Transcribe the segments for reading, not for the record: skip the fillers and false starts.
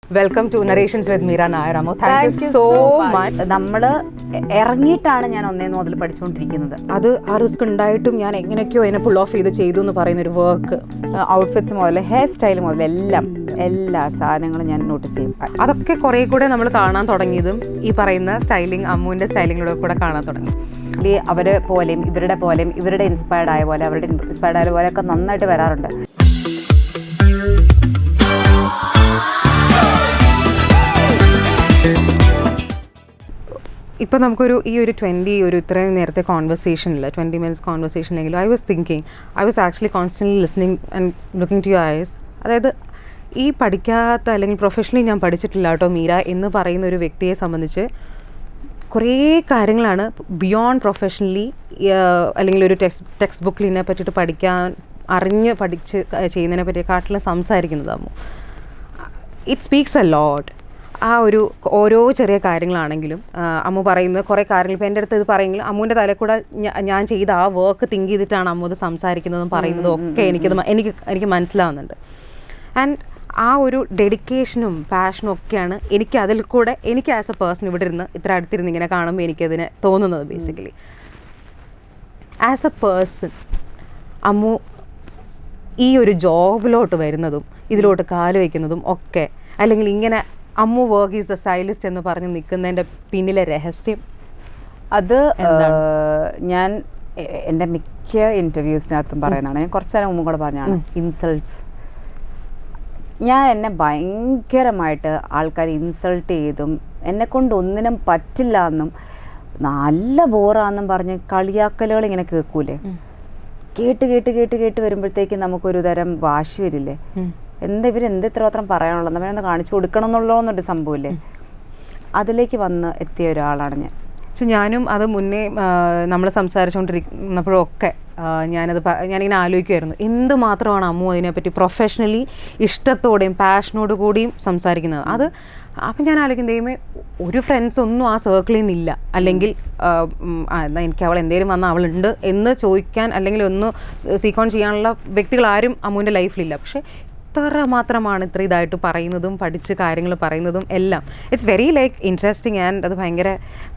Welcome to narrations with Meera Nair. Ammu, thank you so much. നമ്മൾ ഇറങ്ങിയിട്ടാണ് ഞാൻ ഒന്നേന്ന് മുതൽ പഠിച്ചുകൊണ്ടിരിക്കുന്നത്. അത് ആ റിസ്ക് ഉണ്ടായിട്ടും ഞാൻ എങ്ങനെയൊക്കെയോ അതിനെ പുൾ ഓഫ് ചെയ്തു എന്ന് പറയുന്ന ഒരു വർക്ക്. ഔട്ട്ഫിറ്റ്സ് മുതൽ ഹെയർ സ്റ്റൈൽ മുതൽ എല്ലാ സാധനങ്ങളും ഞാൻ നോട്ടീസ് ചെയ്യും. അതൊക്കെ കുറേ കൂടെ നമ്മൾ കാണാൻ തുടങ്ങിയതും ഈ പറയുന്ന സ്റ്റൈലിംഗ്, അമ്മുവിൻ്റെ സ്റ്റൈലിങ്ങിലൂടെ കൂടെ കാണാൻ തുടങ്ങി. അവരെ പോലെയും ഇവരുടെ ഇൻസ്പയർഡ് ആയ പോലെ അവരുടെ ഇൻസ്പയർഡ് ആയ പോലെയൊക്കെ നന്നായിട്ട് വരാറുണ്ട്. ഇപ്പോൾ നമുക്കൊരു ഈ ഒരു ഇത്രയും നേരത്തെ കോൺവെർസേഷനിൽ 20 minutes കോൺവെർസേഷനിലെങ്കിലും I was actually constantly listening and looking to your eyes. അതായത് ഈ പഠിക്കാത്ത അല്ലെങ്കിൽ പ്രൊഫഷണലി ഞാൻ പഠിച്ചിട്ടില്ല കേട്ടോ മീര എന്ന് പറയുന്ന ഒരു വ്യക്തിയെ സംബന്ധിച്ച് കുറേ കാര്യങ്ങളാണ് ബിയോണ്ട് പ്രൊഫഷണലി അല്ലെങ്കിൽ ഒരു ടെക്സ്റ്റ് ബുക്കിൽ ഇതിനെ പറ്റിയിട്ട് പഠിച്ച് ചെയ്യുന്നതിനെ പറ്റിയെക്കാട്ടിലും സംസാരിക്കുന്നത് Ammu. It speaks a lot. ആ ഓരോ ചെറിയ കാര്യങ്ങളാണെങ്കിലും അമ്മു പറയുന്ന കുറേ കാര്യങ്ങൾ ഇപ്പോൾ എൻ്റെ അടുത്ത് ഇത് പറയുമെങ്കിലും അമ്മുവിൻ്റെ തലയിൽ കൂടെ ഞാൻ ചെയ്ത ആ വർക്ക് തിങ്ക് ചെയ്തിട്ടാണ് അമ്മു അത് സംസാരിക്കുന്നതും പറയുന്നതും ഒക്കെ എനിക്ക് മനസ്സിലാവുന്നുണ്ട്. ആൻഡ് ആ ഒരു ഡെഡിക്കേഷനും പാഷനും ഒക്കെയാണ് എനിക്ക് ആസ് എ പേഴ്സൺ ഇവിടെ ഇരുന്ന് ഇത്ര അടുത്തിരുന്ന് ഇങ്ങനെ കാണുമ്പോൾ എനിക്കതിന് തോന്നുന്നത്. Basically as A person Ammu ഈ ഒരു ജോബിലോട്ട് വരുന്നതും ഇതിലോട്ട് കാല് വയ്ക്കുന്നതും ഒക്കെ, അല്ലെങ്കിൽ ഇങ്ങനെ Ammu work is the stylist എന്ന് പറഞ്ഞ് നിൽക്കുന്നതിൻ്റെ പിന്നിലെ രഹസ്യം അത് ഞാൻ എൻ്റെ മിക്ക ഇൻ്റർവ്യൂസിനകത്തും പറയുന്നതാണ്. ഞാൻ കുറച്ച് നേരം മുമ്പ് കൂടെ പറഞ്ഞാണ് ഇൻസൾട്ട്സ്. ഞാൻ എന്നെ ഭയങ്കരമായിട്ട് ആൾക്കാർ ഇൻസൾട്ട് ചെയ്തും എന്നെക്കൊണ്ട് ഒന്നിനും പറ്റില്ല എന്നും നല്ല ബോറാന്നും പറഞ്ഞ് കളിയാക്കലുകൾ ഇങ്ങനെ കേൾക്കൂലേ. കേട്ട് വരുമ്പോഴത്തേക്കും നമുക്കൊരു തരം വാശി വരില്ലേ, ഇവരെന്ത് ഇത്രമാത്രം പറയാനുള്ളത്, അവരൊന്ന് കാണിച്ചു കൊടുക്കണം എന്നുള്ളതെന്നൊരു സംഭവമില്ലേ. അതിലേക്ക് വന്ന് എത്തിയ ഒരാളാണ് ഞാൻ. പക്ഷെ ഞാനും അത് മുന്നേ നമ്മൾ സംസാരിച്ചുകൊണ്ടിരിക്കുന്നപ്പോഴൊക്കെ ഞാനിങ്ങനെ ആലോചിക്കുമായിരുന്നു എന്തുമാത്രമാണ് അമ്മു അതിനെപ്പറ്റി പ്രൊഫഷണലി ഇഷ്ടത്തോടെയും പാഷനോട് കൂടിയും സംസാരിക്കുന്നത്. അപ്പം ഞാൻ ആലോചിക്കും, ദൈവമേ ഒരു ഫ്രണ്ട്സ് ഒന്നും ആ സർക്കിളിൽ നിന്നില്ല, അല്ലെങ്കിൽ എന്നാൽ എനിക്ക് അവൾ എന്തേലും വന്നാൽ അവളുണ്ട് എന്ന് ചോദിക്കാൻ അല്ലെങ്കിൽ ഒന്ന് സീക്കോൺ ചെയ്യാനുള്ള വ്യക്തികൾ ആരും അമ്മുവിൻ്റെ ലൈഫിലില്ല. പക്ഷേ ഇത്ര മാത്രമാണ് ഇത്ര ഇതായിട്ട് പറയുന്നതും പഠിച്ച് കാര്യങ്ങൾ പറയുന്നതും എല്ലാം. ഇറ്റ്സ് വെരി ഇൻട്രസ്റ്റിംഗ് ആൻഡ് അത് ഭയങ്കര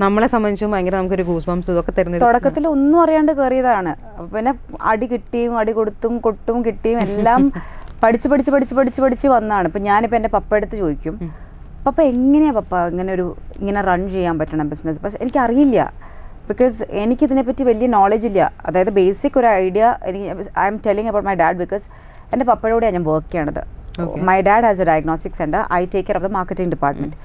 നമ്മളെ സംബന്ധിച്ചും ഭയങ്കര നമുക്കൊരു ഗൂസ് ബംസ് ഇതൊക്കെ തരുന്നത്. തുടക്കത്തിൽ ഒന്നും അറിയാണ്ട് കയറിയതാണ്. പിന്നെ അടി കൊട്ടും കിട്ടിയും എല്ലാം പഠിച്ച് വന്നതാണ്. ഇപ്പം ഞാനിപ്പോൾ എൻ്റെ പപ്പ അടുത്ത് ചോദിക്കും, പപ്പ എങ്ങനെയാണ് പപ്പ ഇങ്ങനെ റൺ ചെയ്യാൻ പറ്റണം ബിസിനസ്? പക്ഷെ എനിക്കറിയില്ല, ബിക്കോസ് എനിക്കിതിനെപ്പറ്റി വലിയ നോളജ് ഇല്ല. അതായത് ബേസിക് ഒരു idea I M telling about my dad, because എൻ്റെ പപ്പയോടെയാണ് ഞാൻ വർക്ക് ചെയ്യണത്. My dad has A diagnostic centre. I take care of the marketing department.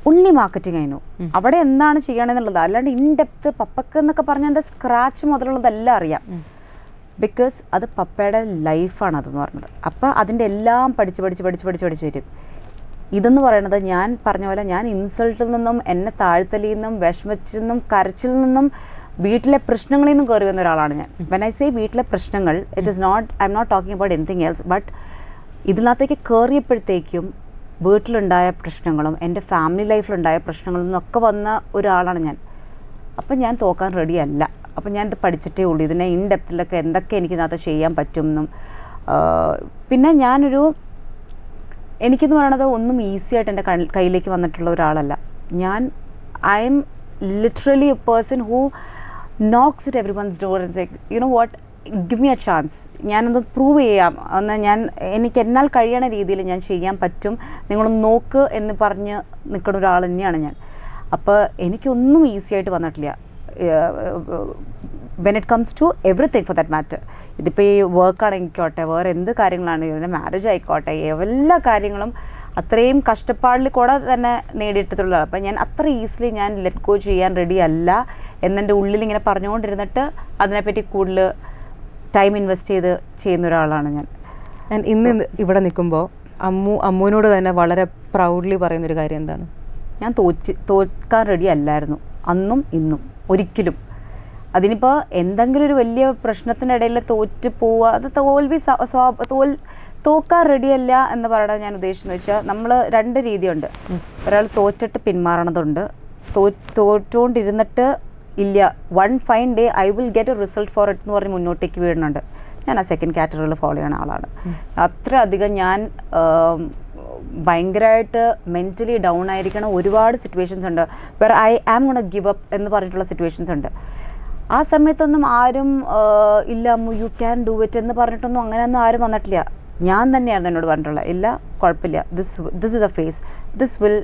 ഉള്ളി മാർക്കറ്റിംഗ് ആയിരുന്നു അവിടെ എന്താണ് ചെയ്യണമെന്നുള്ളത്. അല്ലാണ്ട് ഇൻ ഡെപ്ത് പപ്പക്ക് എന്നൊക്കെ പറഞ്ഞാൽ എൻ്റെ സ്ക്രാച്ച് മുതലുള്ളതെല്ലാം അറിയാം, ബിക്കോസ് അത് പപ്പയുടെ ലൈഫാണ് അതെന്ന് പറഞ്ഞത്. അപ്പോൾ അതിൻ്റെ എല്ലാം പഠിച്ച് വരും. ഇതെന്ന് പറയുന്നത് ഞാൻ പറഞ്ഞ പോലെ ഞാൻ ഇൻസൾട്ടിൽ നിന്നും എന്നെ താഴ്ത്തലിൽ നിന്നും വിഷമിച്ചിൽ നിന്നും കരച്ചിൽ നിന്നും വീട്ടിലെ പ്രശ്നങ്ങളിൽ നിന്നും കയറി വന്ന ഒരാളാണ് ഞാൻ. വെൻ ഐ സേ വീട്ടിലെ പ്രശ്നങ്ങൾ, I M not talking about anything else, but ഇതിനകത്തേക്ക് കയറിയപ്പോഴത്തേക്കും വീട്ടിലുണ്ടായ പ്രശ്നങ്ങളും എൻ്റെ ഫാമിലി ലൈഫിലുണ്ടായ പ്രശ്നങ്ങളിൽ നിന്നൊക്കെ വന്ന ഒരാളാണ് ഞാൻ. അപ്പം ഞാൻ തോക്കാൻ റെഡിയല്ല. അപ്പം ഞാനിത് പഠിച്ചിട്ടേ ഉള്ളൂ, ഇതിനെ ഇൻ ഡെപ്തിലൊക്കെ എന്തൊക്കെ എനിക്കിതിനകത്ത് ചെയ്യാൻ പറ്റും എന്നും. പിന്നെ എനിക്കെന്ന് പറയണത് ഒന്നും ഈസി ആയിട്ട് എൻ്റെ കയ്യിലേക്ക് വന്നിട്ടുള്ള ഒരാളല്ല ഞാൻ. I am literally a person who knocks at everyone's door and say you know what, give me a chance, ഞാനൊന്ന് പ്രൂവ് ചെയ്യാം, എനിക്ക് എന്നാൽ കഴിയണ രീതിയിൽ ഞാൻ ചെയ്യാൻ പറ്റും, നിങ്ങളൊന്ന് നോക്ക് എന്ന് പറഞ്ഞ് നിൽക്കുന്ന ഒരാൾ തന്നെയാണ് ഞാൻ. അപ്പോൾ എനിക്കൊന്നും ഈസി ആയിട്ട് വന്നിട്ടില്ല when it comes to everything for that matter. ഇതിപ്പോൾ ഈ വർക്കാണെങ്കിക്കോട്ടെ, വേറെ എന്ത് കാര്യങ്ങളാണെങ്കിലും, മാരേജ് ആയിക്കോട്ടെ, എല്ലാ കാര്യങ്ങളും അത്രയും കഷ്ടപ്പാടിൽ കൂടെ തന്നെ നേടിയിട്ടുള്ള. അപ്പം ഞാൻ അത്ര ഈസിലി ഞാൻ ലെറ്റ് ഗോ ചെയ്യാൻ റെഡി അല്ല എന്നെൻ്റെ ഉള്ളിലിങ്ങനെ പറഞ്ഞുകൊണ്ടിരുന്നിട്ട് അതിനെപ്പറ്റി കൂടുതൽ ടൈം ഇൻവെസ്റ്റ് ചെയ്ത് ചെയ്യുന്ന ഒരാളാണ് ഞാൻ. ആൻഡ് ഇന്ന് ഇവിടെ നിൽക്കുമ്പോൾ അമ്മുവിനോട് തന്നെ വളരെ പ്രൗഡ്ലി പറയുന്നൊരു കാര്യം എന്താണ്? ഞാൻ തോൽക്കാൻ റെഡി അല്ലായിരുന്നു അന്നും ഇന്നും ഒരിക്കലും. അതിനിപ്പോൾ എന്തെങ്കിലും ഒരു വലിയ പ്രശ്നത്തിനിടയിൽ തോറ്റ് പോവുക, അത് തോക്കാൻ റെഡിയല്ല എന്ന് പറയണത് ഞാൻ ഉദ്ദേശിച്ചെന്ന് വെച്ചാൽ, നമ്മൾ രണ്ട് രീതിയുണ്ട്. ഒരാൾ തോറ്റിട്ട് പിന്മാറണതുണ്ട്, തോറ്റുകൊണ്ടിരുന്നിട്ട് ഇല്ല, one fine day I will get A result for it എന്ന് പറഞ്ഞ് മുന്നോട്ടേക്ക് വീഴുന്നുണ്ട്. ഞാൻ ആ സെക്കൻഡ് കാറ്റഗറിയിൽ ഫോളോ ചെയ്യുന്ന ആളാണ്. അത്ര അധികം ഞാൻ ഭയങ്കരമായിട്ട് മെൻ്റലി ഡൗൺ ആയിരിക്കണ ഒരുപാട് സിറ്റുവേഷൻസ് ഉണ്ട്, where I am gonna give up എന്ന് പറഞ്ഞിട്ടുള്ള സിറ്റുവേഷൻസ് ഉണ്ട്. ആ സമയത്തൊന്നും ആരും ഇല്ല Ammu you can do it എന്ന് പറഞ്ഞിട്ടൊന്നും അങ്ങനെയൊന്നും ആരും വന്നിട്ടില്ല. ഞാൻ തന്നെയായിരുന്നു എന്നോട് പറഞ്ഞിട്ടുള്ളത്, ഇല്ല കുഴപ്പമില്ല, this is a phase, this will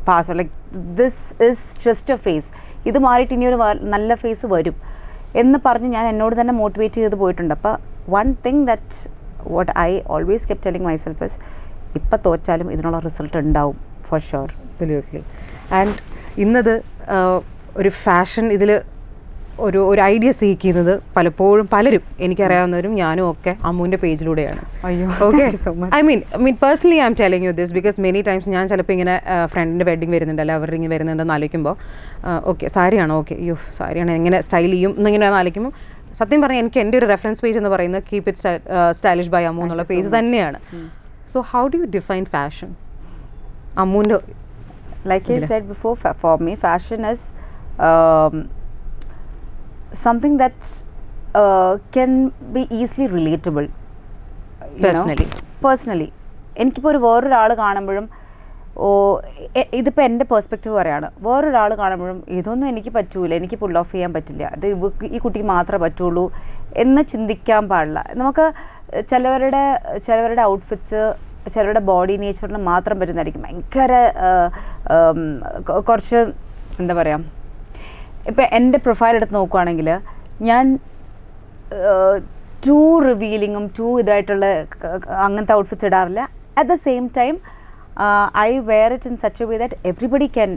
pass, like this is just a phase, ഇത് മാറിയിട്ട് ഇനിയൊരു നല്ല ഫേസ് വരും എന്ന് പറഞ്ഞ് ഞാൻ എന്നോട് തന്നെ മോട്ടിവേറ്റ് ചെയ്ത് പോയിട്ടുണ്ട്. അപ്പോൾ one thing that what I always കെപ് telling myself is, ഇപ്പം തോറ്റാലും ഇതിനുള്ള റിസൾട്ട് ഉണ്ടാവും ഫോർ ഷുവർ. അബ്സല്യൂട്ട്ലി. ആൻഡ് ഇന്നത് ഒരു ഫാഷൻ ഇതിൽ ഒരു ഐഡിയ സീക്ക് ചെയ്യുന്നത് പലപ്പോഴും പലരും എനിക്കറിയാവുന്നവരും ഞാനും ഒക്കെ അമ്മുവിൻ്റെ പേജിലൂടെയാണ്. Okay, I mean personally I'm telling you this because many times ഞാൻ ചിലപ്പോൾ ഇങ്ങനെ ഫ്രണ്ടിൻ്റെ വെഡിങ് വരുന്നുണ്ട് അല്ല അവരുടെ ഇങ്ങനെ വരുന്നുണ്ടെന്ന് ആലോചിക്കുമ്പോൾ ഓക്കെ സാരിയാണോ, ഓക്കെ അയ്യോ സാരിയാണ് എങ്ങനെ സ്റ്റൈൽ ചെയ്യും എന്നിങ്ങനെ ആലോചിക്കുമ്പോൾ സത്യം പറഞ്ഞാൽ എനിക്ക് എൻ്റെ ഒരു റെഫറൻസ് പേജ് എന്ന് പറയുന്നത് keep it stylish by Ammu എന്നുള്ള പേജ് തന്നെയാണ്. So how do you define fashion? അമ്മുവിൻ്റെ like I said before, for me fashion is something that can be easily relatable. Personally എനിക്കിപ്പോൾ വേറൊരാൾ കാണുമ്പോഴും ഇതിപ്പോൾ എൻ്റെ പെർസ്പെക്റ്റീവ് പറയാണ്, വേറൊരാൾ കാണുമ്പോഴും ഇതൊന്നും എനിക്ക് പറ്റൂല, എനിക്ക് പുൾ ഓഫ് ചെയ്യാൻ പറ്റില്ല, ഇത് ഈ കുട്ടിക്ക് മാത്രമേ പറ്റുള്ളൂ എന്ന് ചിന്തിക്കാൻ പാടില്ല. നമുക്ക് ചിലവരുടെ ഔട്ട്ഫിറ്റ്സ് ചിലവരുടെ ബോഡി നേച്ചറിന് മാത്രം പറ്റുന്നതായിരിക്കും. ഭയങ്കര കുറച്ച് എന്താ പറയുക, ഇപ്പം എൻ്റെ പ്രൊഫൈൽ എടുത്ത് നോക്കുകയാണെങ്കിൽ ഞാൻ ടു റിവീലിങ്ങും ഇതായിട്ടുള്ള അങ്ങനത്തെ ഔട്ട്ഫിറ്റ്സ് ഇടാറില്ല. At the same time I wear it in such a way that everybody can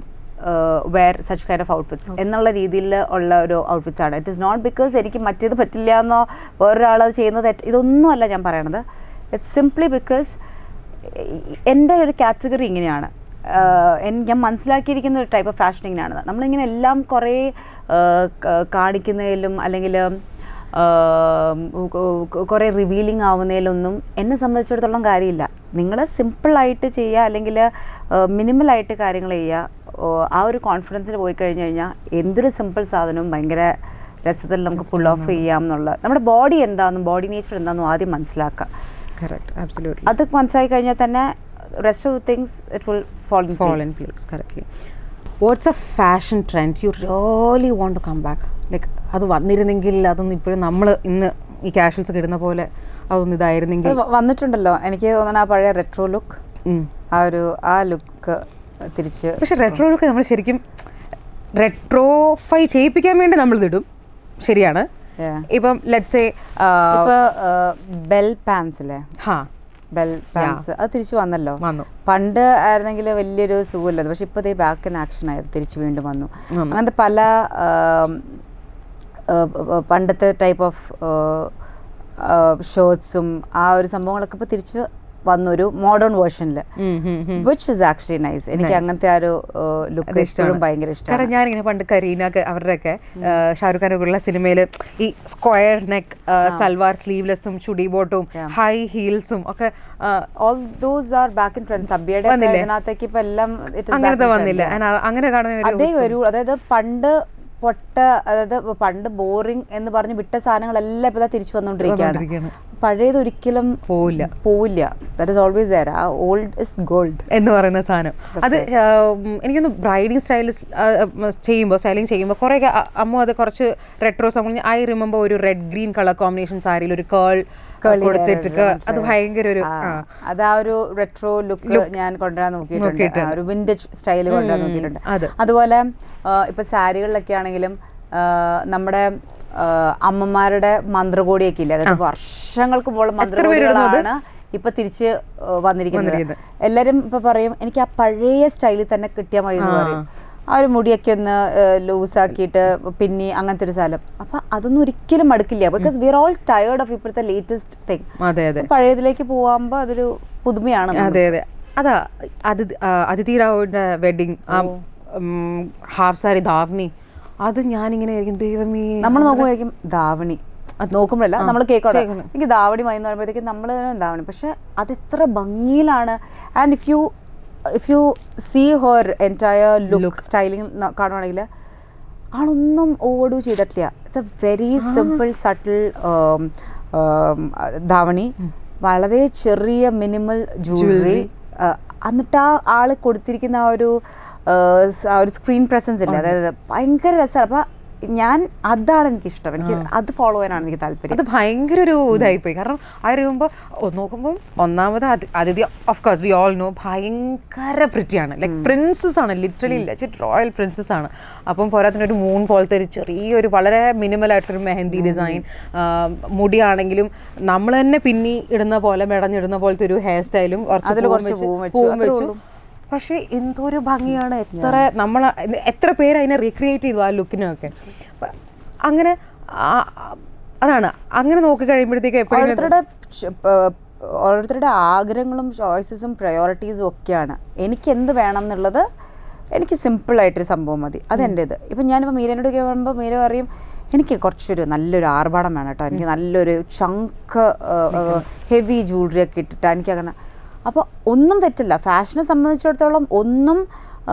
wear such kind of outfits എന്നുള്ള രീതിയിൽ ഉള്ള ഒരു ഔട്ട്ഫിറ്റ്സ് ആണ്. ഇറ്റ് ഇസ് നോട്ട് ബിക്കോസ് എനിക്ക് മറ്റേത് പറ്റില്ല എന്നോ വേറൊരാളത് ചെയ്യുന്നത് ഇതൊന്നുമല്ല ഞാൻ പറയണത്. ഇറ്റ്സ് സിംപ്ലി ബിക്കോസ് എൻ്റെ ഒരു കാറ്റഗറി ഇങ്ങനെയാണ്. ഞാൻ മനസ്സിലാക്കിയിരിക്കുന്ന ഒരു ടൈപ്പ് ഓഫ് ഫാഷൻ ഇങ്ങനെയാണ്. നമ്മളിങ്ങനെ എല്ലാം കുറേ കാണിക്കുന്നതിലും അല്ലെങ്കിൽ കുറേ റിവീലിംഗ് ആവുന്നതിലൊന്നും എന്നെ സംബന്ധിച്ചിടത്തോളം കാര്യമില്ല. നിങ്ങൾ സിമ്പിളായിട്ട് ചെയ്യുക അല്ലെങ്കിൽ മിനിമലായിട്ട് കാര്യങ്ങൾ ചെയ്യുക. ആ ഒരു കോൺഫിഡൻസിൽ പോയി കഴിഞ്ഞ് കഴിഞ്ഞാൽ എന്തൊരു സിമ്പിൾ സാധനവും ഭയങ്കര രസത്തിൽ നമുക്ക് പുൾ ഓഫ് ചെയ്യാം എന്നുള്ള, നമ്മുടെ ബോഡി എന്താണെന്നും ബോഡി നേച്ചർ എന്താണെന്നും ആദ്യം മനസ്സിലാക്കുക. Correct, absolutely. അത് മനസ്സിലാക്കി കഴിഞ്ഞാൽ തന്നെ rest of the things it will fall in place. Correctly. What's a fashion trend you really want to come back? Like അത് വന്നിരുന്നെങ്കിൽ അതൊന്നും ഇപ്പോഴും നമ്മൾ ഇന്ന് ഈ കാഷ്വൽസ് ഒക്കെ ഇടുന്ന പോലെ അതൊന്നും ഇതായിരുന്നെങ്കിൽ. വന്നിട്ടുണ്ടല്ലോ എനിക്ക് തോന്നുന്നു ആ പഴയ റെട്രോ ലുക്ക്, ആ ലുക്ക് തിരിച്ച്. പക്ഷെ റെട്രോ ലുക്ക് നമ്മൾ ശരിക്കും റെട്രോഫൈ ചെയ്യിപ്പിക്കാൻ വേണ്ടി നമ്മൾ ഇടും, ശരിയാണ്. ഇപ്പം ലെറ്റ്സ് സേ ബെൽ പാൻസ് അല്ലേ, ബെൽ പാൻസ് അത് തിരിച്ചു വന്നല്ലോ. പണ്ട് ആയിരുന്നെങ്കിൽ വലിയൊരു സുഖമില്ലത്, പക്ഷെ ഇപ്പോൾ ഈ ബാക്ക് ഇൻ ആക്ഷൻ ആയത് തിരിച്ചു വീണ്ടും വന്നു. അങ്ങനത്തെ പല പണ്ടത്തെ ടൈപ്പ് ഓഫ് ഷർട്ട്സും ആ ഒരു സംഭവങ്ങളൊക്കെ ഇപ്പോൾ തിരിച്ച് വന്നൊരു മോഡേൺ വേർഷനിൽ, വിച്ച് ഇസ് ആക്ച്വലി നൈസ്. എനിക്ക് അങ്ങനത്തെ ആ ഒരു ലുക്ക് ഇഷ്ടവും ഭയങ്കര ഇഷ്ടമാണ്. കാരണം ഞാനിങ്ങനെ പണ്ട് കരീന അവരുടെയൊക്കെ ഷാരൂഖ് ഖാനൊക്കെ ഉള്ള സിനിമയിൽ ഈ സ്ക്വയർ നെക്ക് സൽവാർ സ്ലീവ്ലെസ്സും ചുടി ബോട്ടും ഹൈ ഹീൽസും ഒക്കെ all those are back in trend. സബ്യയുടെ ഇതിനകത്തേക്ക് ഇപ്പം എല്ലാം അങ്ങനത്തെ വന്നില്ല. അങ്ങനെ കാണുന്ന അതേ ഒരു, അതായത് പണ്ട് ബോറിംഗ് എന്ന് പറഞ്ഞ് വിട്ട സാധനങ്ങളെല്ലാം ഇപ്പൊ തിരിച്ചു വന്നുകൊണ്ടിരിക്കുകയാണ്. പഴയത് ഒരിക്കലും പോവില്ല. That is always there. ആ ഓൾഡ് ഇസ് ഗോൾഡ് എന്ന് പറയുന്ന സാധനം. അത് എനിക്കൊന്ന് ബ്രൈഡിങ് സ്റ്റൈലിംഗ് ചെയ്യുമ്പോൾ കുറേ അമ്മ അത് കുറച്ച് റെട്രോ സംഭവം. ഐ റിമെമ്പർ ഒരു റെഡ് ഗ്രീൻ കളർ കോമ്പിനേഷൻ സാരിയിൽ ഒരു കേൾ കൊടുത്തിട്ട് അത് ഭയങ്കര ഒരു അത് ആ ഒരു റെട്രോ ലുക്ക് ഞാൻ കൊണ്ടുവരാൻ നോക്കിയിട്ടുണ്ട്. ഒരു വിന്റേജ് സ്റ്റൈൽ കൊണ്ടുവരാൻ നോക്കിയിട്ടുണ്ട്. അതുപോലെ ഇപ്പൊ സാരികളിലൊക്കെ ആണെങ്കിലും നമ്മുടെ അമ്മമാരുടെ മന്ത്രകോടിയൊക്കെ ഇല്ല, അതായത് വർഷങ്ങൾക്ക് മുമ്പുള്ള മന്ത്രകോടികളാണ് ഇപ്പൊ തിരിച്ച് വന്നിരിക്കുന്നത്. എല്ലാരും ഇപ്പൊ പറയും എനിക്ക് ആ പഴയ സ്റ്റൈലിൽ തന്നെ കിട്ടിയാൽ മതി എന്ന് പറയും. ആ ഒരു മുടിയൊക്കെ ഒന്ന് ലൂസാക്കിയിട്ട് പിന്നെ അങ്ങനത്തെ ഒരു സ്ഥലം. അപ്പൊ അതൊന്നും ഒരിക്കലും മടുക്കില്ല, because we are all tired of ഇപ്പോഴത്തെ ലേറ്റസ്റ്റ് തിങ്. പഴയതിലേക്ക് പോവാകുമ്പോ അതൊരു പുതുമയാണ്. അതെ അതെ, അതാ അതിഥി റാവുവിന്റെ വെഡിങ് ഹാഫ് സാരി ധാവണി, അത് ഞാനിങ്ങനെ ദൈവമേ നമ്മൾ നോക്കുമ്പോഴേക്കും ധാവണി നോക്കുമ്പോഴല്ല നമ്മൾ കേൾക്കോട്ടെ എനിക്ക് ധാവണി മതി എന്ന് പറയുമ്പോഴത്തേക്കും നമ്മൾ ധാവണി, പക്ഷെ അതെത്ര ഭംഗിയിലാണ്. And if you see her entire look styling കാണുവാണെങ്കിൽ ആളൊന്നും ഓവർ ചെയ്തിട്ടില്ല. It's a very simple subtle dhavani വളരെ ചെറിയ മിനിമൽ ജ്വല്ലറി, എന്നിട്ട് ആ ആള് കൊടുത്തിരിക്കുന്ന ആ ഒരു സ്ക്രീൻ പ്രസൻസ് ഇല്ലേ, അതായത് ഭയങ്കര രസമാണ്. അപ്പം ഞാൻ അതാണ് എനിക്കിഷ്ടം, എനിക്ക് അത് ഫോളോ ചെയ്യാനാണ് എനിക്ക് താല്പര്യം. അത് ഭയങ്കര ഒരു ഇതായിപ്പോയി. കാരണം അറിയുമ്പോൾ നോക്കുമ്പോൾ ഒന്നാമത് അതിഥി of course we all no ഭയങ്കര പ്രിറ്റിയാണ്, ലൈക്ക് പ്രിൻസസ് ആണ്, ലിറ്ററലി ലെജിറ്റ് റോയൽ പ്രിൻസസ് ആണ്. അപ്പം പോരാത്തിന് ഒരു മൂൺ പോലത്തെ ഒരു ചെറിയൊരു വളരെ മിനിമൽ ആയിട്ടൊരു മെഹന്തി ഡിസൈൻ, മുടിയാണെങ്കിലും നമ്മൾ തന്നെ പിന്നി ഇടുന്ന പോലെ മെടഞ്ഞിടുന്ന പോലത്തെ ഒരു ഹെയർ സ്റ്റൈലും പൂവും വെച്ചു. പക്ഷേ എന്തൊരു ഭംഗിയാണ്, എത്ര പേര് അതിനെ റീക്രിയേറ്റ് ചെയ്തു ആ ലുക്കിനൊക്കെ. അങ്ങനെ അതാണ്, അങ്ങനെ നോക്കി കഴിയുമ്പോഴത്തേക്ക് ഓരോരുത്തരുടെ ആഗ്രഹങ്ങളും ചോയ്സസും പ്രയോറിറ്റീസും ഒക്കെയാണ്. എനിക്ക് എന്ത് വേണം എന്നുള്ളത് എനിക്ക് സിമ്പിളായിട്ടൊരു സംഭവം മതി, അതെൻ്റേത്. ഇപ്പം ഞാനിപ്പോൾ മീരനോട് പറയുമ്പോൾ മീര പറയും എനിക്ക് കുറച്ചൊരു നല്ലൊരു ആർഭാടം വേണം കേട്ടോ, എനിക്ക് നല്ലൊരു ചങ്ക് ഹെവി ജ്വല്ലറി ഒക്കെ ഇട്ടിട്ട് എനിക്കങ്ങനെ. അപ്പോൾ ഒന്നും തെറ്റില്ല, ഫാഷനെ സംബന്ധിച്ചിടത്തോളം ഒന്നും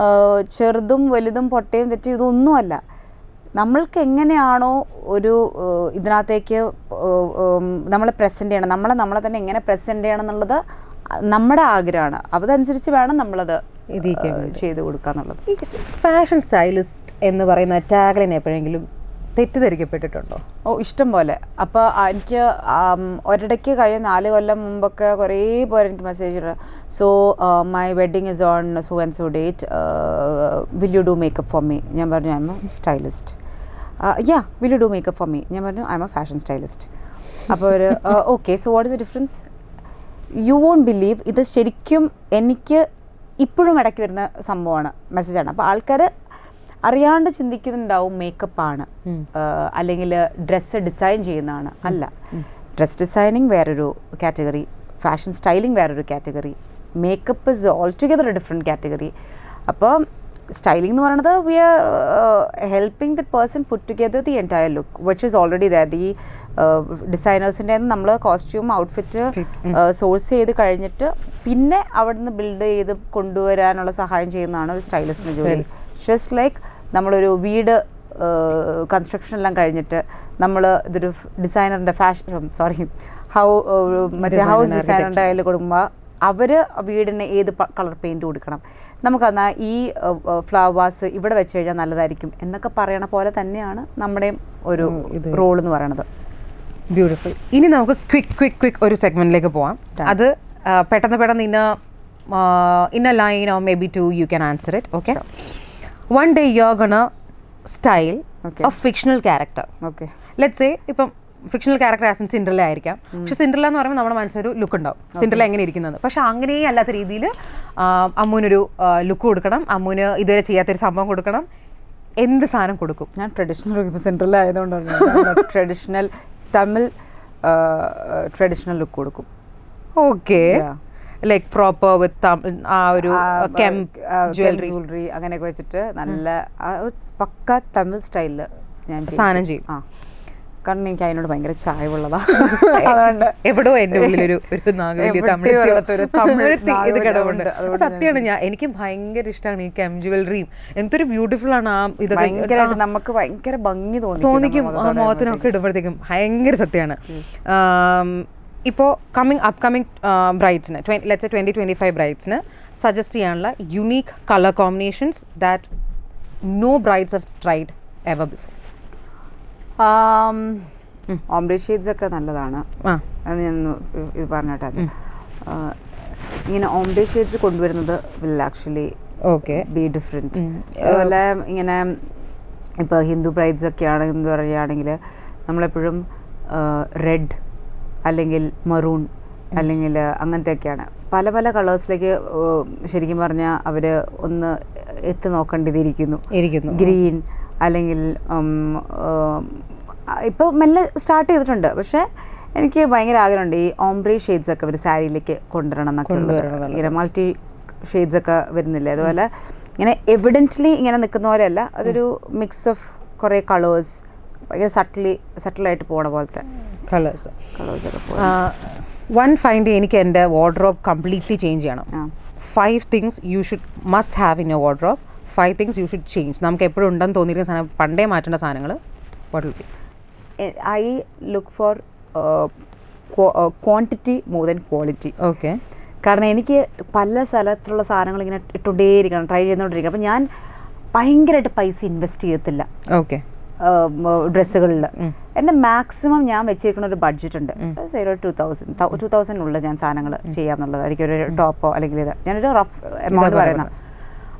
ചെറുതും വലുതും പൊട്ടയും തെറ്റും ഇതൊന്നുമല്ല. നമ്മൾക്ക് എങ്ങനെയാണോ ഒരു ഇതിനകത്തേക്ക് നമ്മളെ പ്രസൻറ്റ് ചെയ്യണം, നമ്മളെ തന്നെ എങ്ങനെ പ്രസൻറ്റ് ചെയ്യണം എന്നുള്ളത് നമ്മുടെ ആഗ്രഹമാണ്. അതനുസരിച്ച് വേണം നമ്മളത് ചെയ്ത് കൊടുക്കുക എന്നുള്ളത്. ഫാഷൻ സ്റ്റൈലിസ്റ്റ് എന്ന് പറയുന്ന ടാഗ്ലൈൻ എപ്പോഴെങ്കിലും തെറ്റിദ്ധരിക്കപ്പെട്ടിട്ടുണ്ടോ? ഇഷ്ടം പോലെ. അപ്പോൾ എനിക്ക് ഒരിടയ്ക്ക് കഴിഞ്ഞ 4 കൊല്ലം മുമ്പൊക്കെ കുറേ പേര് എനിക്ക് മെസ്സേജ് ഇടുക, so my wedding is on so and so date, will you do makeup for me? ഞാൻ പറഞ്ഞു I am a stylist. Will you do makeup for me? ഞാൻ പറഞ്ഞു I am a fashion stylist. അപ്പോൾ ഒരു okay, so what is the difference? You won't believe, ഇത് ശരിക്കും എനിക്ക് ഇപ്പോഴും ഇടയ്ക്ക് വരുന്ന സംഭവമാണ്, മെസ്സേജാണ്. അപ്പോൾ ആൾക്കാർ അറിയാണ്ട് ചിന്തിക്കുന്നുണ്ടാവും മേക്കപ്പാണ് അല്ലെങ്കിൽ ഡ്രസ്സ് ഡിസൈൻ ചെയ്യുന്നതാണ്. അല്ല, ഡ്രസ് ഡിസൈനിങ് വേറൊരു കാറ്റഗറി, ഫാഷൻ സ്റ്റൈലിംഗ് വേറൊരു category, makeup is all together a different category. അപ്പോൾ സ്റ്റൈലിംഗ് എന്ന് പറയുന്നത് we are helping the person put together the entire look which is already there. ഈ ഡിസൈനേഴ്സിൻ്റെ നമ്മൾ കോസ്റ്റ്യൂം ഔട്ട്ഫിറ്റ് സോഴ്സ് ചെയ്ത് കഴിഞ്ഞിട്ട് പിന്നെ അവിടുന്ന് ബിൽഡ് ചെയ്ത് കൊണ്ടുവരാനുള്ള സഹായം ചെയ്യുന്നതാണ് ഒരു സ്റ്റൈലിസ്റ്റിൻ്റെ ജോലി. ജസ്റ്റ് ലൈക്ക് നമ്മളൊരു വീട് കൺസ്ട്രക്ഷൻ എല്ലാം കഴിഞ്ഞിട്ട് നമ്മൾ ഇതൊരു ഡിസൈനറിൻ്റെ മറ്റേ ഹൗസ് ഡിസൈനറിൻ്റെ കയ്യിൽ കൊടുക്കുമ്പോൾ അവർ വീടിന് ഏത് കളർ പെയിൻറ്റ് കൊടുക്കണം, നമുക്കെന്നാൽ ഈ ഫ്ലവേഴ്സ് ഇവിടെ വെച്ച് കഴിഞ്ഞാൽ നല്ലതായിരിക്കും എന്നൊക്കെ പറയണ പോലെ തന്നെയാണ് നമ്മുടെയും ഒരു റോൾ എന്ന് പറയണത്. ബ്യൂട്ടിഫുൾ. ഇനി നമുക്ക് ക്വിക്ക് ഒരു സെഗ്മെന്റിലേക്ക് പോവാം. അത് പെട്ടെന്ന് in a line or maybe 2 you can answer it. Okay, sure. One day you're gonna style a fictional character. Okay, let's say ഇപ്പം fictional character as in Cinderella ആയിരിക്കാം. പക്ഷെ സിൻഡ്രല്ല എന്ന് പറയുമ്പോൾ നമ്മുടെ മനസ്സിലൊരു ലുക്ക് ഉണ്ടാവും, സിൻഡ്രല്ല എങ്ങനെ ഇരിക്കുന്നത്. പക്ഷെ അങ്ങനെ അല്ലാത്ത രീതിയിൽ അമ്മൂനൊരു ലുക്ക് കൊടുക്കണം, അമ്മൂന് ഇതുവരെ ചെയ്യാത്തൊരു സംഭവം കൊടുക്കണം. എന്ത് സാധനം കൊടുക്കും? ഞാൻ ട്രഡീഷണൽ സിൻഡ്രല്ല ആയതുകൊണ്ടാണ് ട്രഡീഷണൽ തമിഴ് ട്രഡീഷണൽ ലുക്ക് കൊടുക്കും. ഓക്കെ, ലൈക്ക് പ്രോപ്പർ വിത്ത് ആ ഒരു ജ്വല്ലറി അങ്ങനെയൊക്കെ വെച്ചിട്ട് നല്ല പക്ക തമിഴ് സ്റ്റൈലിൽ ഞാൻ സാധനം ചെയ്യും. കാരണം എനിക്ക് അതിനോട് ഭയങ്കര ചായവുള്ളതാണ്. അതുകൊണ്ട് എവിടെയോ എൻ്റെ ഉള്ളിലൊരു ഇത് കിടവുണ്ട്. സത്യമാണ്, എനിക്കും ഭയങ്കര ഇഷ്ടമാണ് ഈ കെം ജ്വല്ലറിയും. എന്തൊരു ബ്യൂട്ടിഫുൾ ആണ് ആ ഇത്, ഭയങ്കരമായിട്ട് നമുക്ക് ഭയങ്കര ഭംഗി തോന്നിക്കും ആ മുഖത്തിനൊക്കെ ഇടുമ്പോഴത്തേക്കും. ഭയങ്കര സത്യമാണ്. ഇപ്പോൾ അപ്കമിങ് ബ്രൈഡ്സിന് ലെറ്റ്സ് സേ 2025 ബ്രൈഡ്സിന് സജസ്റ്റ് ചെയ്യാനുള്ള unique colour combinations that no brides have tried ever before. Ombre shades ഒക്കെ നല്ലതാണ്. അത് ഞാൻ ഇത് പറഞ്ഞോട്ടെ. ഇങ്ങനെ ഓംബ്രെ ഷെയ്ഡ്സ് കൊണ്ടുവരുന്നത് വിൽ ആക്ച്വലി ബി ഡിഫറെൻറ്റ്. അതുപോലെ ഇങ്ങനെ ഇപ്പോൾ ഹിന്ദു ബ്രൈഡ്സ് ഒക്കെയാണ് എന്ന് പറയുകയാണെങ്കിൽ നമ്മളെപ്പോഴും റെഡ് അല്ലെങ്കിൽ മറൂൺ അല്ലെങ്കിൽ അങ്ങനത്തെയൊക്കെയാണ് പല പല കളേഴ്സിലേക്ക് ശരിക്കും പറഞ്ഞാൽ അവർ ഒന്ന് എത്തി നോക്കേണ്ടതിരിക്കുന്നു. ഗ്രീൻ അല്ലെങ്കിൽ ഇപ്പോൾ മെല്ലെ സ്റ്റാർട്ട് ചെയ്തിട്ടുണ്ട്. പക്ഷേ എനിക്ക് ഭയങ്കര ആഗ്രഹമുണ്ട് ഈ ഓംബ്രെ ഷെയ്ഡ്സ് ഒക്കെ ഒരു സാരിയിലേക്ക് കൊണ്ടുവരണം എന്നൊക്കെ. ഇങ്ങനെ മൾട്ടി ഷെയ്ഡ്സ് ഒക്കെ വരുന്നില്ലേ, അതുപോലെ ഇങ്ങനെ എവിഡൻ്റ്ലി ഇങ്ങനെ നിൽക്കുന്ന പോലെയല്ല, അതൊരു മിക്സ് ഓഫ് കുറേ കളേഴ്സ് ഭയങ്കര സട്ടിലായിട്ട് പോണ പോലത്തെ കളേഴ്സൊക്കെ. വൺ ഫൈൻഡ് എനിക്ക് എൻ്റെ വാർഡ്രോബ് കംപ്ലീറ്റ്ലി ചേഞ്ച് ചെയ്യണം. 5 things you should must have in your wardrobe, 5 things you should change. നമുക്ക് എപ്പോഴും ഉണ്ടെന്ന് തോന്നിയിരിക്കുന്ന സാധനം, പണ്ടേ മാറ്റേണ്ട സാധനങ്ങൾ. What will be? I look for quantity more than quality. Okay. കാരണം എനിക്ക് പല സ്ഥലത്തുള്ള സാധനങ്ങൾ ഇങ്ങനെ ഇട്ടുകൊണ്ടേയിരിക്കണം, ട്രൈ ചെയ്തുകൊണ്ടിരിക്കണം. അപ്പം ഞാൻ ഭയങ്കരമായിട്ട് പൈസ ഇൻവെസ്റ്റ് ചെയ്യത്തില്ല ഓക്കെ ഡ്രസ്സുകളിൽ. എൻ്റെ മാക്സിമം ഞാൻ വെച്ചിരിക്കുന്ന ഒരു ബഡ്ജറ്റ് ഉണ്ട്, 2000 ഞാൻ സാധനങ്ങൾ ചെയ്യാമെന്നുള്ളത്. എനിക്കൊരു ടോപ്പോ അല്ലെങ്കിൽ ഇത് ഞാനൊരു റഫ് എമൗണ്ട് പറയുന്ന.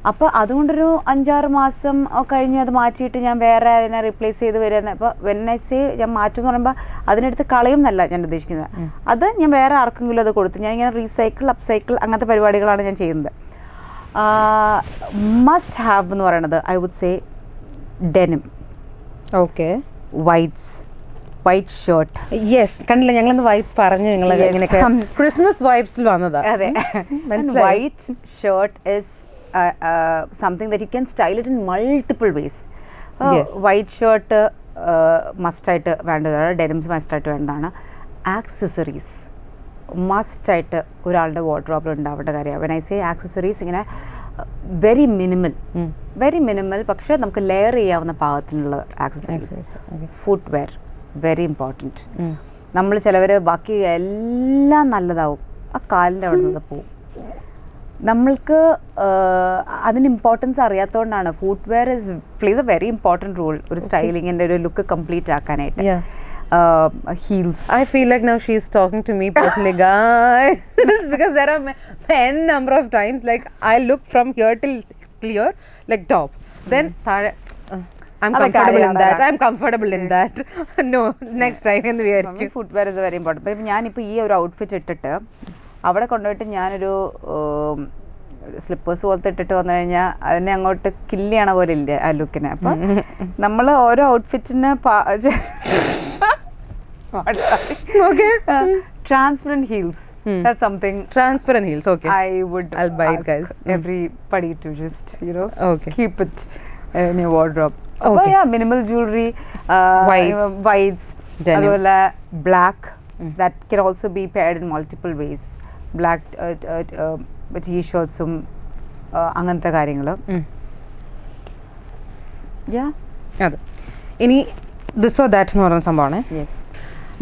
അപ്പോൾ അതുകൊണ്ടൊരു 5-6 മാസം കഴിഞ്ഞ് അത് മാറ്റിയിട്ട് ഞാൻ വേറെ അതിനെ റീപ്ലേസ് ചെയ്ത് വരുന്ന. അപ്പോൾ വെന്നൈസേ ഞാൻ മാറ്റും എന്ന് പറയുമ്പോൾ അതിനെടുത്ത് കളയും എന്നല്ല ഞാൻ ഉദ്ദേശിക്കുന്നത്. അത് ഞാൻ വേറെ ആർക്കെങ്കിലും അത് കൊടുത്തു. ഞാൻ ഇങ്ങനെ റീസൈക്കിൾ അപ്സൈക്കിൾ അങ്ങനത്തെ പരിപാടികളാണ് ഞാൻ ചെയ്യുന്നത്. മസ്റ്റ് ഹാവ് എന്ന് പറയുന്നത് I would say denim. Okay. White shirt. Yes, കണ്ടില്ല ഞങ്ങളൊന്ന് വൈബ്സ് പറഞ്ഞു. നിങ്ങൾ ഇങ്ങനെയൊക്കെ ക്രിസ്മസ് വൈബ്സിൽ വന്നതാ. അതെ, white shirt is something that you can style it in multiple ways. White shirt മസ്റ്റായിട്ട് വേണ്ടതാണ്, ഡെനിംസ് മസ്റ്റായിട്ട് വേണ്ടതാണ്. ആക്സസറീസ് മസ്റ്റായിട്ട് ഒരാളുടെ വാർഡ്രോബിൽ ഉണ്ടാവേണ്ട കാര്യമാണ്. വെൻ ഐ സേ ആക്സസറീസ്, ഇങ്ങനെ വെരി മിനിമൽ പക്ഷേ നമുക്ക് ലെയർ ചെയ്യാവുന്ന പാകത്തിനുള്ള accessories. Footwear very important. നമ്മൾ ചിലവർ ബാക്കി എല്ലാം നല്ലതാവും, ആ കാലിൻ്റെ അവിടെ നിന്ന് പോവും. നമ്മൾക്ക് അതിന് ഇമ്പോർട്ടൻസ് അറിയാത്തതുകൊണ്ടാണ്. Footwear plays a very important role ഒരു സ്റ്റൈലിങ്ങിൻ്റെ ഒരു ലുക്ക് കംപ്ലീറ്റ് ആക്കാനായിട്ട്. Heels. I feel like now she's talking to me personally, guys, because there are n number of times like I look from here till here like top, then I'm comfortable in that. I'm comfortable in that. No, next time in the wear. Footwear is very important. ഇപ്പം ഞാനിപ്പോൾ ഈ ഒരു outfit ഇട്ടിട്ട് അവിടെ കൊണ്ടുപോയിട്ട് ഞാനൊരു slippers പോലത്തെ ഇട്ടിട്ട് വന്നു കഴിഞ്ഞാൽ അതിനെ അങ്ങോട്ട് കില്ല് ചെയ്യണ പോലെ ഇല്ല ആ ലുക്കിനെ. അപ്പം നമ്മൾ ഓരോ ഔട്ട്ഫിറ്റിന് transparent heels. That's something. Transparent heels, okay. I'll buy it, guys. Everybody to just, okay, keep it in your wardrobe. Okay. But yeah, minimal jewelry, whites, അതുപോലെ black. That can also be paired in multiple ways. Black t-shirtsum അങ്ങനത്തെ കാര്യങ്ങൾ. അതെ. ഇനി this or that എന്ന് പറയുന്ന സംഭവമാണ്. Yes.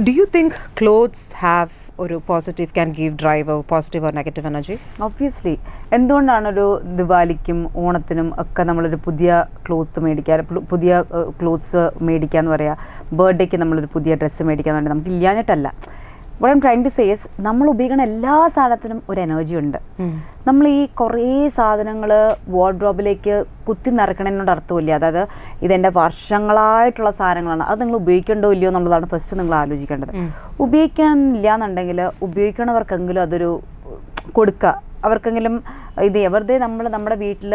Do you think clothes have ഒരു positive can give drive positive or negative energy? Obviously. എന്തുകൊണ്ടാണൊരു ദിവാലിക്കും ഓണത്തിനും ഒക്കെ നമ്മളൊരു പുതിയ ക്ലോത്ത് മേടിക്കുക, പുതിയ ക്ലോത്ത്സ് മേടിക്കുക എന്ന് പറയുക, ബർത്ത്ഡേക്ക് നമ്മളൊരു പുതിയ ഡ്രസ്സ് മേടിക്കുക എന്ന് പറഞ്ഞാൽ നമുക്ക് ഇല്ലാഞ്ഞിട്ടല്ല. what I'm trying to say is നമ്മൾ ഉപയോഗിക്കുന്ന എല്ലാ സാധനത്തിനും ഒരു എനർജി ഉണ്ട്. നമ്മൾ ഈ കുറേ സാധനങ്ങൾ വാർഡ്രോബിലേക്ക് കുത്തി നിറക്കണതിനോട് അർത്ഥമില്ല. അതായത് ഇതെൻ്റെ വർഷങ്ങളായിട്ടുള്ള സാധനങ്ങളാണ്, അത് നിങ്ങൾ ഉപയോഗിക്കണ്ടോ ഇല്ലയോ എന്നുള്ളതാണ് ഫസ്റ്റ് നിങ്ങൾ ആലോചിക്കേണ്ടത്. ഉപയോഗിക്കാനില്ല എന്നുണ്ടെങ്കിൽ ഉപയോഗിക്കണവർക്കെങ്കിലും അതൊരു കൊടുക്കുക. അവർക്കെങ്കിലും ഇത് വെറുതെ നമ്മൾ നമ്മുടെ വീട്ടിൽ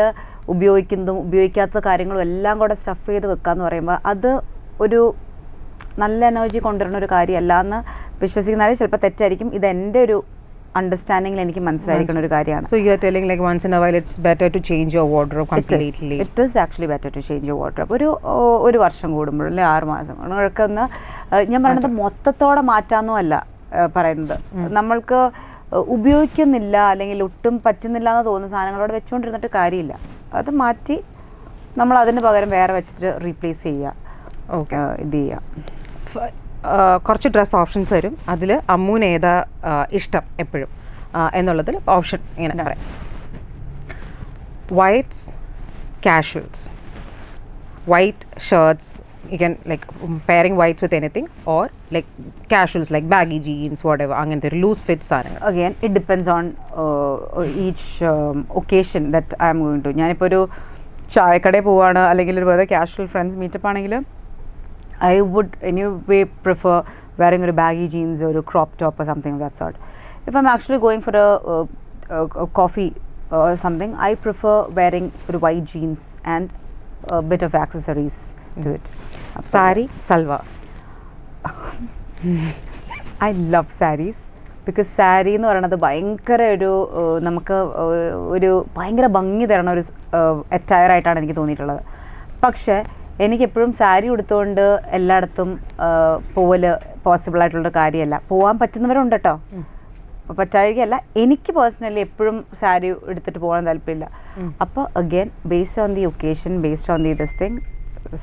ഉപയോഗിക്കുന്നതും ഉപയോഗിക്കാത്ത കാര്യങ്ങളും എല്ലാം കൂടെ സ്റ്റഫ് ചെയ്ത് വെക്കാന്ന് പറയുമ്പോൾ അത് ഒരു നല്ല എനർജി കൊണ്ടുവരുന്ന ഒരു കാര്യമല്ല എന്ന് വിശ്വസിക്കുന്നാലും ചിലപ്പോൾ തെറ്റായിരിക്കും. ഇത് എൻ്റെ ഒരു അണ്ടർസ്റ്റാൻഡിങ്ങിൽ എനിക്ക് മനസ്സിലായിരിക്കുന്ന ഒരു കാര്യമാണ്. So you are telling like once in a while it's better to change your wardrobe completely. It is actually better to change your wardrobe. ഒരു വർഷം കൂടുമ്പോൾ അല്ലെങ്കിൽ 6 മാസം ഒക്കെ ഒന്ന് ഞാൻ പറയുന്നത് മൊത്തത്തോടെ മാറ്റാമെന്നും അല്ല പറയുന്നത്. നമ്മൾക്ക് ഉപയോഗിക്കുന്നില്ല അല്ലെങ്കിൽ ഒട്ടും പറ്റുന്നില്ല എന്ന് തോന്നുന്ന സാധനങ്ങളോട് വെച്ചുകൊണ്ടിരുന്നിട്ട് കാര്യമില്ല. അത് മാറ്റി നമ്മൾ അതിന് പകരം വേറെ വെച്ചിട്ട് റീപ്ലേസ് ചെയ്യുക. ഓക്കെ, ഇത് ചെയ്യുക. കുറച്ച് ഡ്രസ്സ് ഓപ്ഷൻസ് വരും. അതിൽ അമ്മൂന് ഏതാ ഇഷ്ടം എപ്പോഴും എന്നുള്ളതിൽ ഓപ്ഷൻ ഇങ്ങനെ പറയാം. Whites, casuals, white shirts, you can like pairing whites with anything, or like casuals like baggy jeans, whatever, അങ്ങനത്തെ ഒരു ലൂസ് ഫിറ്റ് സാധനങ്ങൾ. Again it depends on each occasion that I am going to. ഞാനിപ്പോൾ ഒരു ചായക്കടയിൽ പോവാണ് അല്ലെങ്കിൽ ഒരു വേറെ കാഷ്വൽ ഫ്രണ്ട്സ് മീറ്റപ്പ് ആണെങ്കിൽ I would anyway prefer wearing a baggy jeans or a crop top or something of that sort. If I'm actually going for a coffee or something, I prefer wearing white jeans and a bit of accessories to it. Sari, salwar. I love sarees because saree എന്ന് പറയുന്നത് ഭയങ്കര ഒരു നമുക്ക് ഒരു ഭയങ്കര ഭംഗി തരണ ഒരു attire ആയിട്ടാണ് എനിക്ക് തോന്നിയിട്ടുള്ളത്. പക്ഷേ എനിക്കെപ്പോഴും സാരി ഉടുത്തുകൊണ്ട് എല്ലായിടത്തും പോവല് പോസിബിൾ ആയിട്ടുള്ളൊരു കാര്യമല്ല. പോകാൻ പറ്റുന്നവരുണ്ട് കേട്ടോ, പറ്റാഴികയല്ല. എനിക്ക് പേഴ്സണലി എപ്പോഴും സാരി എടുത്തിട്ട് പോകാൻ താല്പര്യമില്ല. അപ്പോൾ again based on the occasion, based on the this thing,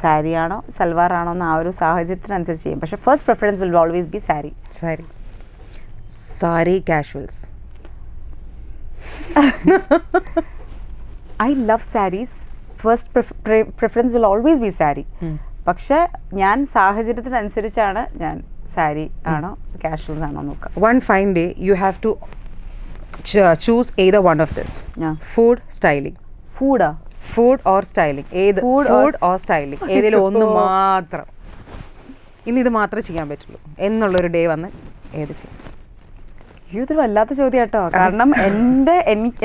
sari ആണോ സൽവാർ ആണോ എന്ന് ആ ഒരു സാഹചര്യത്തിനനുസരിച്ച് ചെയ്യും. പക്ഷേ first preference will always be sari. Sari casuals. I love sarees. First preference will always be saree. പക്ഷെ ഞാൻ സാഹചര്യത്തിനനുസരിച്ചാണ് ഞാൻ സാരി ആണോ കാഷ്വൽസ് ആണോ നോക്കുക. One fine day you have to choose either one of this. Food, styling. Food or styling. Food or styling. ഏതിലും ഒന്ന് മാത്രം. ഇന്ന് ഇത് മാത്രമേ ചെയ്യാൻ പറ്റുള്ളൂ എന്നുള്ളൊരു ഡേ വന്ന് ഏത് ചെയ്യും? ഇതൊരു വല്ലാത്ത ചോദ്യം കേട്ടോ. കാരണം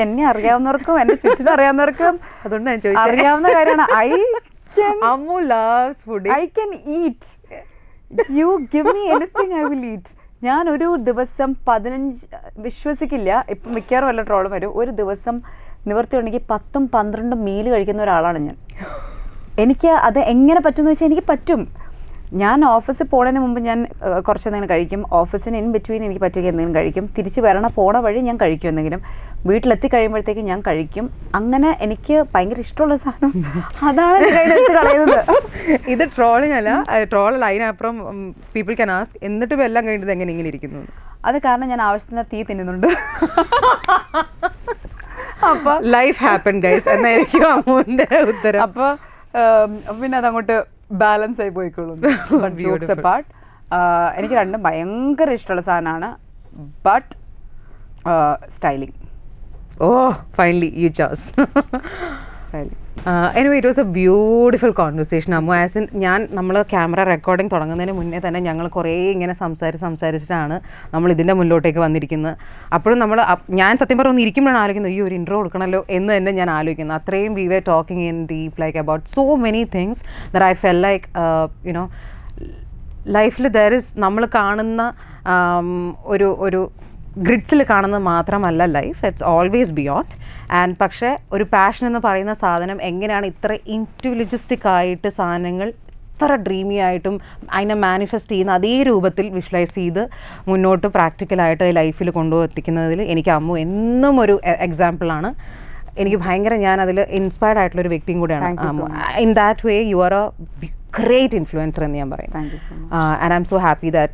എന്നെ അറിയാവുന്നവർക്കും എന്റെ ചുറ്റിനും അറിയാവുന്നവർക്കും അതുകൊണ്ട് ഞാൻ ചോദിച്ചത് അറിയാവുന്ന കാര്യമാണ്. Ammu loves food. I can eat. You give me anything, I will eat. ഞാൻ ഒരു ദിവസം 15 വിശ്വസിക്കില്ല, ഇപ്പം മിക്കവാറും വല്ല ട്രോളും വരും, ഒരു ദിവസം നിവർത്തിയുണ്ടെങ്കിൽ 10-12 മീൽ കഴിക്കുന്ന ഒരാളാണ് ഞാൻ. എനിക്ക് അത് എങ്ങനെ പറ്റുമെന്ന് വെച്ചാൽ എനിക്ക് പറ്റും. ഞാൻ ഓഫീസിൽ പോണതിന് മുമ്പ് ഞാൻ കുറച്ച് എന്തെങ്കിലും കഴിക്കും, ഓഫീസിന് ഇൻ ബിറ്റ്വീൻ എനിക്ക് പറ്റുക എന്തെങ്കിലും കഴിക്കും, തിരിച്ച് പോണ വഴി ഞാൻ കഴിക്കും എന്തെങ്കിലും, വീട്ടിലെത്തി കഴിയുമ്പോഴത്തേക്ക് ഞാൻ കഴിക്കും. അങ്ങനെ എനിക്ക് ഭയങ്കര ഇഷ്ടമുള്ള സാധനം അതാണ് കയ്യിലെടുത്ത് കളയുന്നത്. ഇത് ട്രോളിങ് അല്ല, ട്രോളല്ല, അതിനപ്പുറം പീപ്പിൾ ക്യാൻ ആസ്ക് എന്നിട്ടും എല്ലാം കഴിഞ്ഞത് എങ്ങനെ ഇങ്ങനെ ഇരിക്കുന്നു? അത് കാരണം ഞാൻ ആവശ്യത്തിന് തീ തിന്നുന്നുണ്ട്. അപ്പൊ ലൈഫ് ഹാപ്പൻ ഗൈസ് എന്നായിരിക്കും അമ്മുവിന്റെ ഉത്തരം. അപ്പൊ പിന്നെ അതങ്ങോട്ട് ബാലൻസ് ആയി പോയിക്കോളും. എനിക്ക് രണ്ടും ഭയങ്കര ഇഷ്ടമുള്ള സാധനമാണ്. But styling. Finally you chose styling. Anyway, it was a beautiful conversation, Ammu. As in, നമ്മൾ ക്യാമറ റെക്കോർഡിങ് തുടങ്ങുന്നതിന് മുന്നേ തന്നെ ഞങ്ങൾ കുറേ ഇങ്ങനെ സംസാരിച്ചിട്ടാണ് നമ്മൾ ഇതിൻ്റെ മുന്നിലോട്ടേക്ക് വന്നിരിക്കുന്നത്. അപ്പോഴും ഞാൻ സത്യം പറഞ്ഞ് ഇരിക്കുമ്പോഴാണ് ആലോചിക്കുന്നത്, ഈ ഒരു ഇൻട്രോ കൊടുക്കണമല്ലോ എന്ന് തന്നെ ഞാൻ ആലോചിക്കുന്നത്. അത്രയും we were talking in deep like about so many things that I felt like you know ലൈഫിൽ ദർ ഇസ് നമ്മൾ കാണുന്ന ഒരു ഗ്രിഡ്സിൽ കാണുന്നത് മാത്രമല്ല life, it's always beyond. And പക്ഷേ ഒരു പാഷൻ എന്ന് പറയുന്ന സാധനം എങ്ങനെയാണ് ഇത്ര ഇൻഡിവിജ്വലിസ്റ്റിക് ആയിട്ട് സാധനങ്ങൾ ഇത്ര ഡ്രീമി ആയിട്ടും അതിനെ മാനിഫെസ്റ്റ് ചെയ്യുന്ന അതേ രൂപത്തിൽ വിഷ്വലൈസ് ചെയ്ത് മുന്നോട്ട് പ്രാക്ടിക്കലായിട്ട് ലൈഫിൽ കൊണ്ടുവെത്തിക്കുന്നതിൽ എനിക്ക് അമ്മു എന്നും ഒരു എക്സാമ്പിളാണ്. എനിക്ക് ഭയങ്കര ഞാൻ അതിൽ ഇൻസ്പയർഡ് ആയിട്ടുള്ളൊരു വ്യക്തിയും കൂടെയാണ് Ammu. In that way you are A great influencer എന്ന് ഞാൻ പറയും. Thank you so much. And I'm so happy that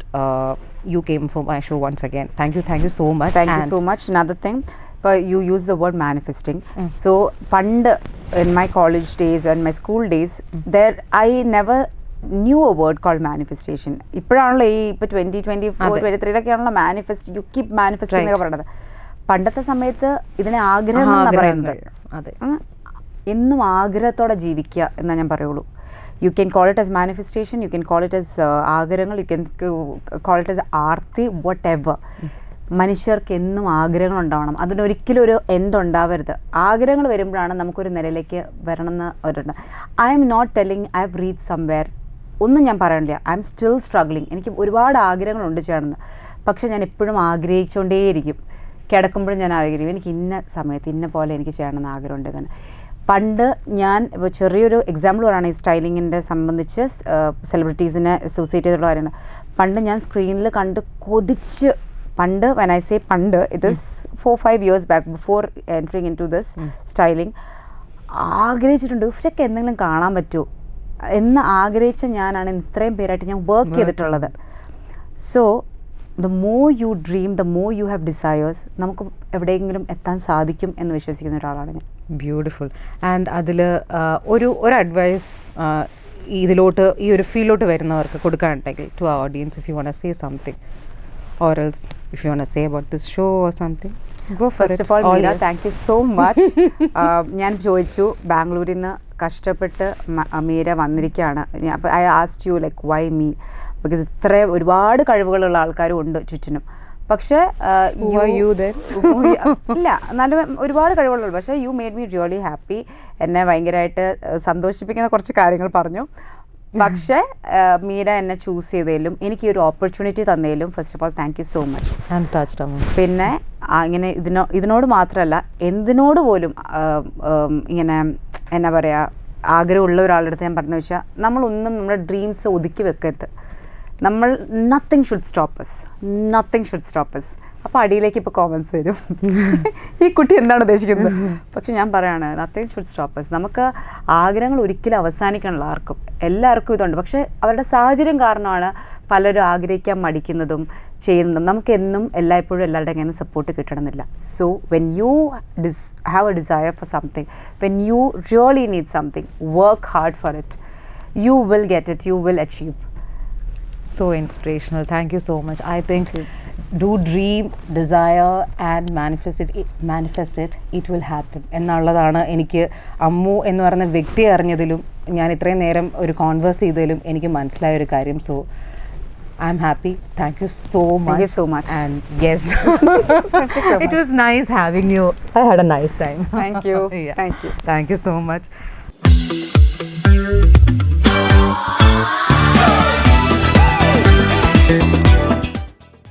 you came for my show once again. Thank you so much. Thank you so much. Another thing, you use the word manifesting. So pand in my college days and my school days, there I never knew a word called manifestation. ഇപ്പോഴാണല്ലോ ഈ ഇപ്പോൾ 2024 23 manifest, you keep manifesting എന്നൊക്കെ പറയുന്നത്. പണ്ടത്തെ സമയത്ത് ഇതിനെ ആഗ്രഹം എന്നാണ് പറയുന്നത്. എന്നും ആഗ്രഹത്തോടെ ജീവിക്കുക എന്നാ ഞാൻ പറയുള്ളൂ. You can call it as manifestation, you can call it as ആഗ്രഹങ്ങൾ, you can call it as ആർത്തി, whatever. മനുഷ്യർക്ക് എന്നും ആഗ്രഹങ്ങൾ ഉണ്ടാവണം, അതിനൊരിക്കലും ഒരു എൻഡ് ഉണ്ടാവരുത്. ആഗ്രഹങ്ങൾ വരുമ്പോഴാണ് നമുക്കൊരു നിലയിലേക്ക് വരണമെന്ന് ഒരിട്ടുണ്ട്. I M not telling I have reach somewhere, ഒന്നും ഞാൻ പറയണില്ല. I'm still struggling. എനിക്ക് ഒരുപാട് ആഗ്രഹങ്ങളുണ്ട് ചെയ്യണമെന്ന്, പക്ഷേ ഞാൻ എപ്പോഴും ആഗ്രഹിച്ചുകൊണ്ടേയിരിക്കും. കിടക്കുമ്പോഴും ഞാൻ ആഗ്രഹിക്കും എനിക്ക് ഇന്ന സമയത്ത് ഇന്ന പോലെ എനിക്ക് ചെയ്യണമെന്ന് ആഗ്രഹമുണ്ട് തന്നെ. പണ്ട് ഞാൻ ചെറിയൊരു എക്സാമ്പിൾ പറയുകയാണ് ഈ സ്റ്റൈലിങ്ങിൻ്റെ സംബന്ധിച്ച്, സെലിബ്രിറ്റീസിനെ അസോസിയേറ്റ് ചെയ്തിട്ടുള്ള കാര്യമാണ്. പണ്ട് ഞാൻ സ്ക്രീനിൽ കണ്ട് കൊതിച്ച്, പണ്ട് വെൻ ഐ സേ പണ്ട്, it is 4-5 years back before entering into this styling, ആഗ്രഹിച്ചിട്ടുണ്ട് ഇവരൊക്കെ എന്തെങ്കിലും കാണാൻ പറ്റുമോ എന്ന് ആഗ്രഹിച്ച ഞാനാണ് ഇത്രയും പേരായിട്ട് ഞാൻ വർക്ക് ചെയ്തിട്ടുള്ളത്. So the more you dream, the more you have desires, നമുക്ക് എവിടെയെങ്കിലും എത്താൻ സാധിക്കും എന്ന് വിശ്വസിക്കുന്ന ഒരാളാണ് ഞാൻ. ബ്യൂട്ടിഫുൾ. ആൻഡ് അതിൽ ഒരു അഡ്വൈസ് ഇതിലോട്ട് ഈ ഒരു ഫീൽഡിലോട്ട് വരുന്നവർക്ക് കൊടുക്കാനുണ്ടെങ്കിൽ to our audience, if you want to say something or else if you want to say about this show or something, go for it. First of all Meera, thank you so much. ഞാൻ ചോദിച്ചു ബാംഗ്ലൂരിൽ നിന്ന് കഷ്ടപ്പെട്ട് മീര വന്നിരിക്കുകയാണ്. അപ്പോൾ I asked you like why me, because ഇത്ര ഒരുപാട് കഴിവുകളുള്ള ആൾക്കാരും ഉണ്ട് ചുറ്റിനും. പക്ഷേ ഇല്ല, നല്ല ഒരുപാട് കഴിവുകളുള്ളൂ. പക്ഷേ you made me really happy. എന്നെ ഭയങ്കരമായിട്ട് സന്തോഷിപ്പിക്കുന്ന കുറച്ച് കാര്യങ്ങൾ പറഞ്ഞു. പക്ഷേ മീര എന്നെ ചൂസ് ചെയ്തതിലും എനിക്ക് ഈ ഒരു ഓപ്പർച്യൂണിറ്റി തന്നതിലും first of all thank you so much. പിന്നെ ഇങ്ങനെ ഇതിനോട് മാത്രമല്ല എന്തിനോട് പോലും ഇങ്ങനെ എന്നാ പറയുക, ആഗ്രഹമുള്ള ഒരാളുടെ അടുത്ത് ഞാൻ പറഞ്ഞു വെച്ചാൽ നമ്മളൊന്നും നമ്മുടെ ഡ്രീംസ് ഒതുക്കി വെക്കരുത്. Nothing should stop us. അപ്പോൾ അടിയിലേക്ക് ഇപ്പോൾ കോമൻസ് വരും, ഈ കുട്ടി എന്താണ് ഉദ്ദേശിക്കുന്നത്. പക്ഷെ ഞാൻ പറയാണ് നത്തിങ് ഷുഡ് സ്റ്റോപ്പ് us. നമുക്ക് ആഗ്രഹങ്ങൾ ഒരിക്കലും അവസാനിക്കണമല്ലോ ആർക്കും, എല്ലാവർക്കും ഇതുണ്ട്. പക്ഷേ അവരുടെ സാഹചര്യം കാരണമാണ് പലരും ആഗ്രഹിക്കാൻ മടിക്കുന്നതും ചെയ്യുന്നതും. നമുക്ക് എന്നും എല്ലായ്പ്പോഴും എല്ലാവരുടെ കയ്യിൽ നിന്ന് സപ്പോർട്ട് കിട്ടണമെന്നില്ല. So when you have a desire for something, when you really need something, work hard for it, you will get it, you will achieve. So inspirational. Thank you so much. I think do dream, desire and manifest it, it will happen എന്നുള്ളതാണ് എനിക്ക് അമ്മു എന്ന് പറയുന്ന വ്യക്തിയെ അറിഞ്ഞതിലും ഞാൻ ഇത്രയും നേരം ഒരു converse ചെയ്തതിലും എനിക്ക് മനസ്സിലായ ഒരു കാര്യം. So I am happy. Thank you so much. Thank you so much. And yes, it was nice having you. I had a nice time. Thank you. Yeah. Thank you. Thank you so much.